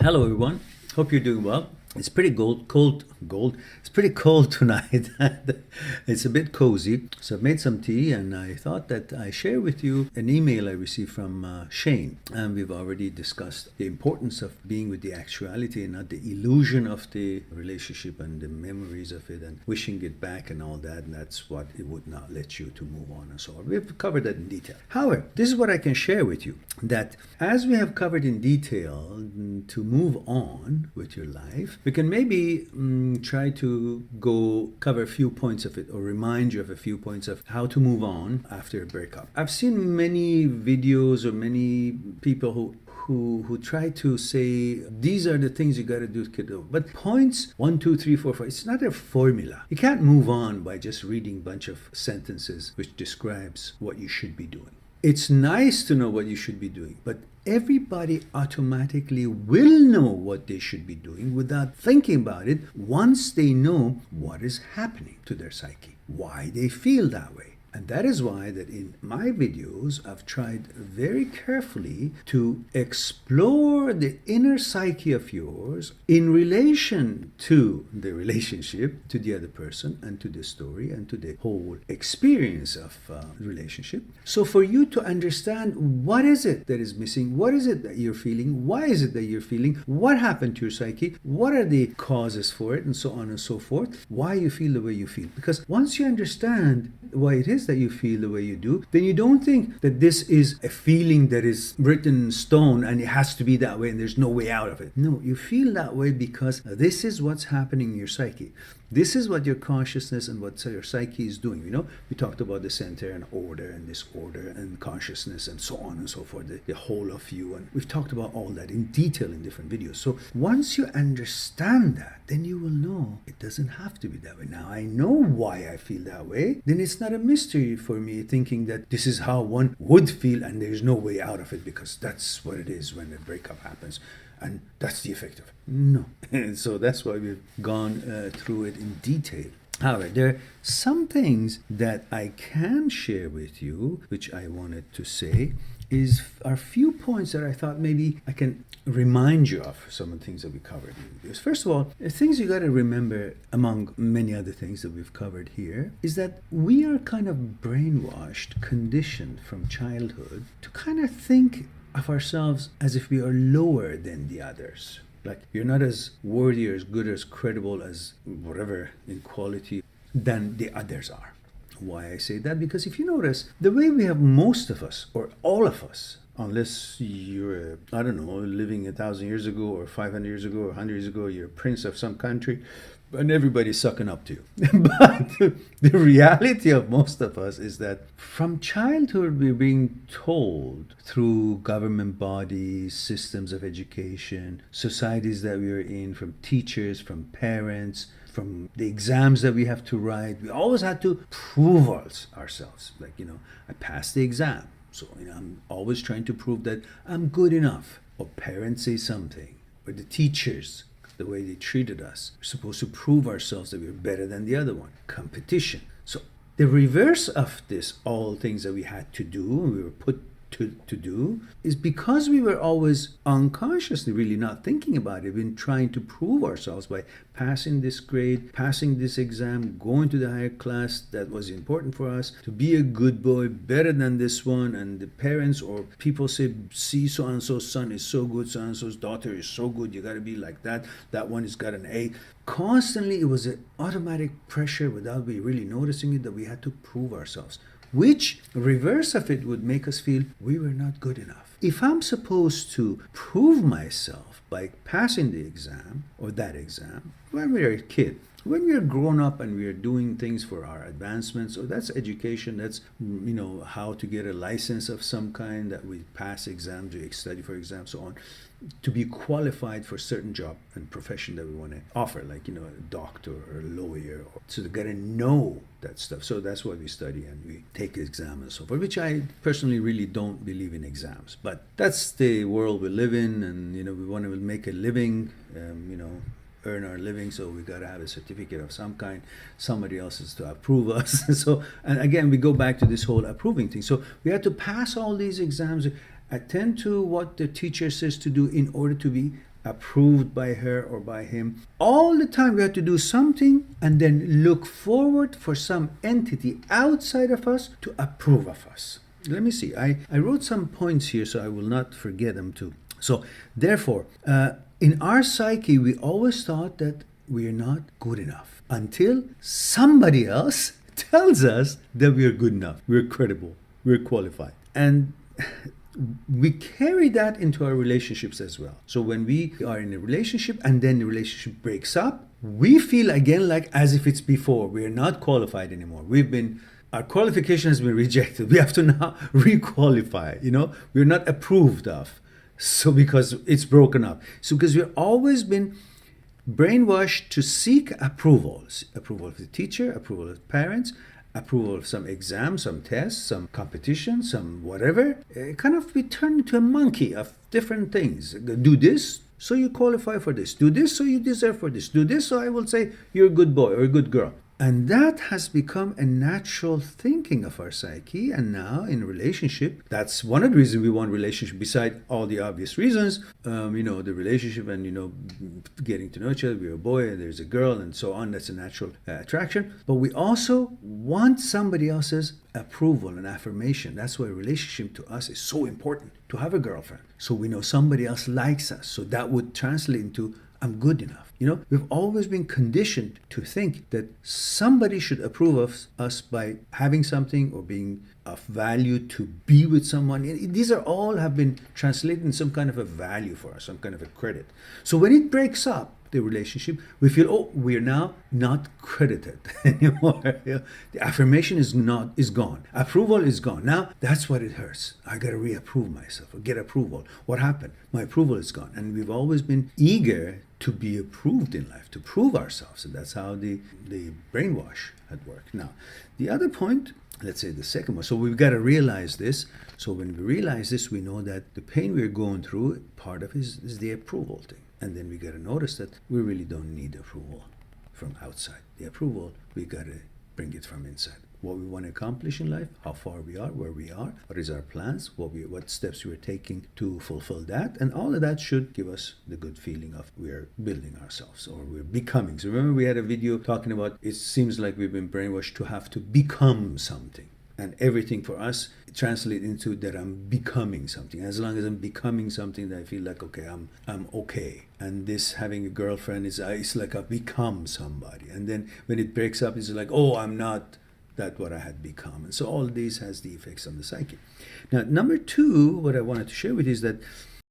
Hello, everyone. Hope you're doing well. It's pretty cold. It's pretty cold tonight. It's a bit cozy. So I've made some tea, and I thought that I share with you an email I received from Shane. And we've already discussed the importance of being with the actuality and not the illusion of the relationship and the memories of it and wishing it back and all that. And that's what it would not let you to move on and so on. We've covered that in detail. However, this is what I can share with you, that as we have covered in detail, to move on with your life, we can maybe try to go cover a few points of it or remind you of a few points of how to move on after a breakup. I've seen many videos or many people who try to say these are the things you got to do, but points 1, 2, 3, 4, 5, it's not a formula. You can't move on by just reading a bunch of sentences which describes what you should be doing. It's nice to know what you should be doing, but everybody automatically will know what they should be doing without thinking about it once they know what is happening to their psyche, why they feel that way. And that is why that in my videos, I've tried very carefully to explore the inner psyche of yours in relation to the relationship, to the other person, and to the story, and to the whole experience of relationship. So for you to understand what is it that is missing, what is it that you're feeling, why is it that you're feeling, what happened to your psyche, what are the causes for it, and so on and so forth, why you feel the way you feel. Because once you understand why it is that you feel the way you do, then you don't think that this is a feeling that is written in stone and it has to be that way and there's no way out of it. No, you feel that way because this is what's happening in your psyche. This is what your consciousness and what your psyche is doing. We talked about the center and order and disorder and consciousness and so on and so forth, the whole of you. And we've talked about all that in detail in different videos. So once you understand that, then you will know it doesn't have to be that way. Now I know why I feel that way. Then it's not a mystery for me thinking that this is how one would feel and there's no way out of it because that's what it is when a breakup happens. And that's the effect of it. No. So that's why we've gone through it in detail. However, there are some things that I can share with you, which I wanted to say, are a few points that I thought maybe I can remind you of some of the things that we covered in videos. First of all, the things you got to remember, among many other things that we've covered here, is that we are kind of brainwashed, conditioned from childhood to kind of think of ourselves as if we are lower than the others. Like you're not as worthy or as good or as credible as whatever in quality than the others are. Why I say that? Because if you notice, the way we have most of us, or all of us, unless you're, I don't know, living 1,000 years ago or 500 years ago or 100 years ago, you're a prince of some country, and everybody's sucking up to you. But the reality of most of us is that from childhood, we're being told through government bodies, systems of education, societies that we are in, from teachers, from parents, from the exams that we have to write. We always had to prove ourselves. Like, I passed the exam. So, I'm always trying to prove that I'm good enough. Or parents say something. Or the teachers, the way they treated us. We're supposed to prove ourselves that we're better than the other one. Competition. So the reverse of this, all things that we had to do, we were put to do, is because we were always unconsciously really not thinking about it, been trying to prove ourselves by passing this grade, passing this exam, going to the higher class that was important for us, to be a good boy, better than this one, and the parents or people say, see, so-and-so's son is so good, so-and-so's daughter is so good, you got to be like that one has got an A. Constantly, it was an automatic pressure without we really noticing it that we had to prove ourselves, which reverse of it would make us feel we were not good enough. If I'm supposed to prove myself by passing the exam or that exam when we are a kid, when we are grown up and we are doing things for our advancements, so that's education, that's how to get a license of some kind, that we pass exams, we study for exams, so on, to be qualified for a certain job and profession that we want to offer, like a doctor or a lawyer. So they got to know that stuff. So that's why we study and we take exams and so forth, which I personally really don't believe in exams. But that's the world we live in, and we want to make a living, earn our living, so we got to have a certificate of some kind. Somebody else is to approve us. So, and again, we go back to this whole approving thing. So we had to pass all these exams, attend to what the teacher says to do in order to be approved by her or by him. All the time we have to do something and then look forward for some entity outside of us to approve of us. Let me see. I wrote some points here so I will not forget them too. So therefore, in our psyche, we always thought that we're not good enough until somebody else tells us that we're good enough, we're credible, we're qualified. And we carry that into our relationships as well. So when we are in a relationship and then the relationship breaks up, we feel again like as if it's before. We are not qualified anymore. Our qualification has been rejected. We have to now re-qualify. We're not approved of. So because it's broken up. So because we've always been brainwashed to seek approvals. Approval of the teacher, approval of parents, approval of some exam, some test, some competition, some whatever. Kind of we turn into a monkey of different things. Do this, so you qualify for this. Do this, so you deserve for this. Do this, so I will say you're a good boy or a good girl. And that has become a natural thinking of our psyche. And now in a relationship, that's one of the reasons we want relationship, beside all the obvious reasons, the relationship and, getting to know each other. We're a boy and there's a girl and so on. That's a natural attraction. But we also want somebody else's approval and affirmation. That's why a relationship to us is so important, to have a girlfriend. So we know somebody else likes us. So that would translate into I'm good enough. We've always been conditioned to think that somebody should approve of us by having something or being of value, to be with someone. These are all have been translated in some kind of a value for us, some kind of a credit. So when it breaks up, the relationship, we feel, we're now not credited anymore. The affirmation is gone. Approval is gone. Now that's what it hurts. I gotta reapprove myself or get approval. What happened? My approval is gone. And we've always been eager to be approved in life, to prove ourselves. And that's how the brainwash had worked. Now, the other point, let's say the second one. So we've got to realize this. So when we realize this, we know that the pain we're going through, part of it is the approval thing. And then we got to notice that we really don't need approval from outside. The approval, we got to bring it from inside. What we want to accomplish in life, how far we are, where we are, what is our plans, what steps we're taking to fulfill that. And all of that should give us the good feeling of we're building ourselves or we're becoming. So remember we had a video talking about it seems like we've been brainwashed to have to become something. And everything for us translates into that I'm becoming something. As long as I'm becoming something, that I feel like, okay, I'm okay. And this having a girlfriend is like I've become somebody. And then when it breaks up, it's like, I'm not that what I had become. And so all these has the effects on the psyche. Now, number two, what I wanted to share with you is that